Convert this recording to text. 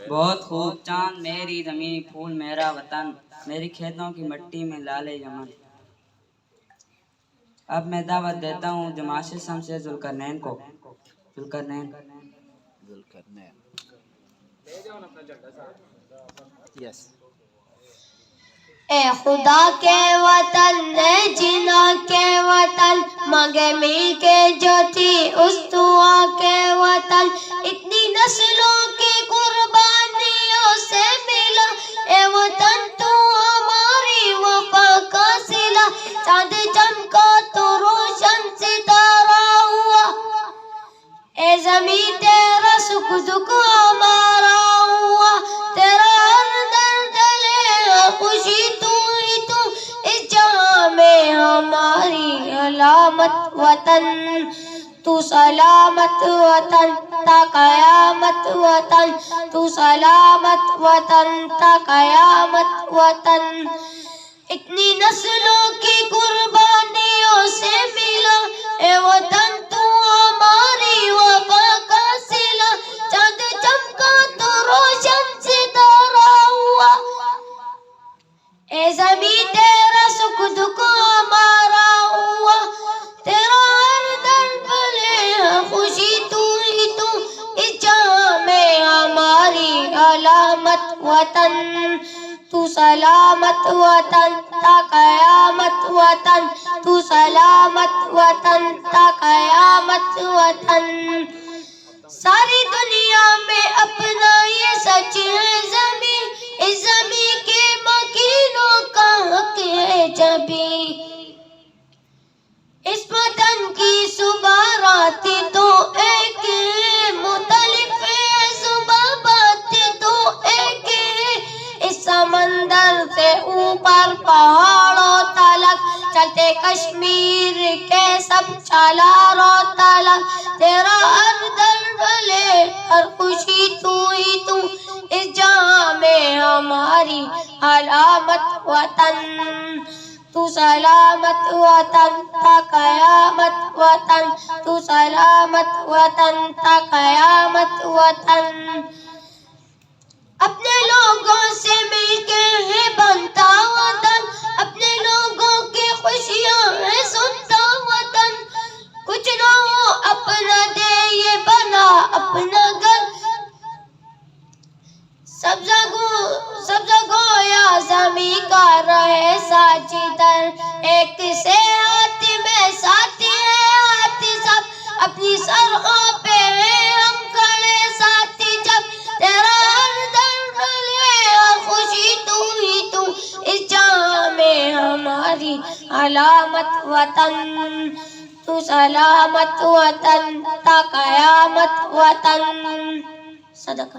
بہت خوب چاند میری زمین پھول میرا وطن میری کھیتوں کی مٹی میں لال یمن. اب میں دعوت دیتا ہوں جماشید شمس ذوالقرنین کو. ذوالقرنین یس. اے خدا کے وطن اے جنا کے وطن مانگے مل کے جو تھی اس دعا کے وطن اتنی نسلوں کی قربانیوں سے ملا اے وطن تو ہماری وفا کا صلہ چاند چمکا تو روشن ستارہ ہوا اے زمین تیرا سکھ دکھ ہمارا ہوا تیرا ہر درد لے خوشی تو ہی تو اس جہاں میں ہماری علامت وطن تو سلامت وطن تا قیامت وطن تو سلامت وطن تا قیامت وطن اتنی نسلوں کی قربانیوں سے ملا اے وطن تو ہماری وفا کا صلہ چاند چمکا تو روشن ستارہ ہوا اے زمین تیرا سکھ دکھ ہمارا ہوا تیرا ہر درد لے خوشی تو ہی تو اس جہاں میں ہماری علامت وطن تو سلامت وطن تا قیامت وطن تو سلامت وطن تا قیامت وطن ساری دنیا میں اپنا یہ سچ ہے زمین اس زمین کے مکینوں کا حق ہے جبی اس وطن کی صبح رات تو ایک ہے مختلف ہے صبح بات تو ایک ہے اس سمندر سے اوپر پہاڑوں تلک چلتے کشمیر کے سب چالاروں تلک تیرا ہر درد لے ہر خوشی تو ہی تو اس جہاں میں ہماری علامت وطن تو سلامت وطن تا قیامت وطن تو سلامت وطن تا قیامت وطن اپنے لوگوں سے مل کے ہے بنتا وطن اپنے لوگوں کی خوشیاں ہے سنتا وطن کچھ نہ ہو اپنا دے یہ بنا اپنا گھر سبزہ گویا زمین کا رہے ساجدر ایک سے ہاتھ میں ساتھی ہے ہاتھی سب اپنی سرحوں پہ ہے ہم کھڑے ساتھی جب تیرا ہر درد لے اور خوشی تو ہی تو اس جہاں میں ہماری علامت وطن تو سلامت وطن تا قیامت وطن صدق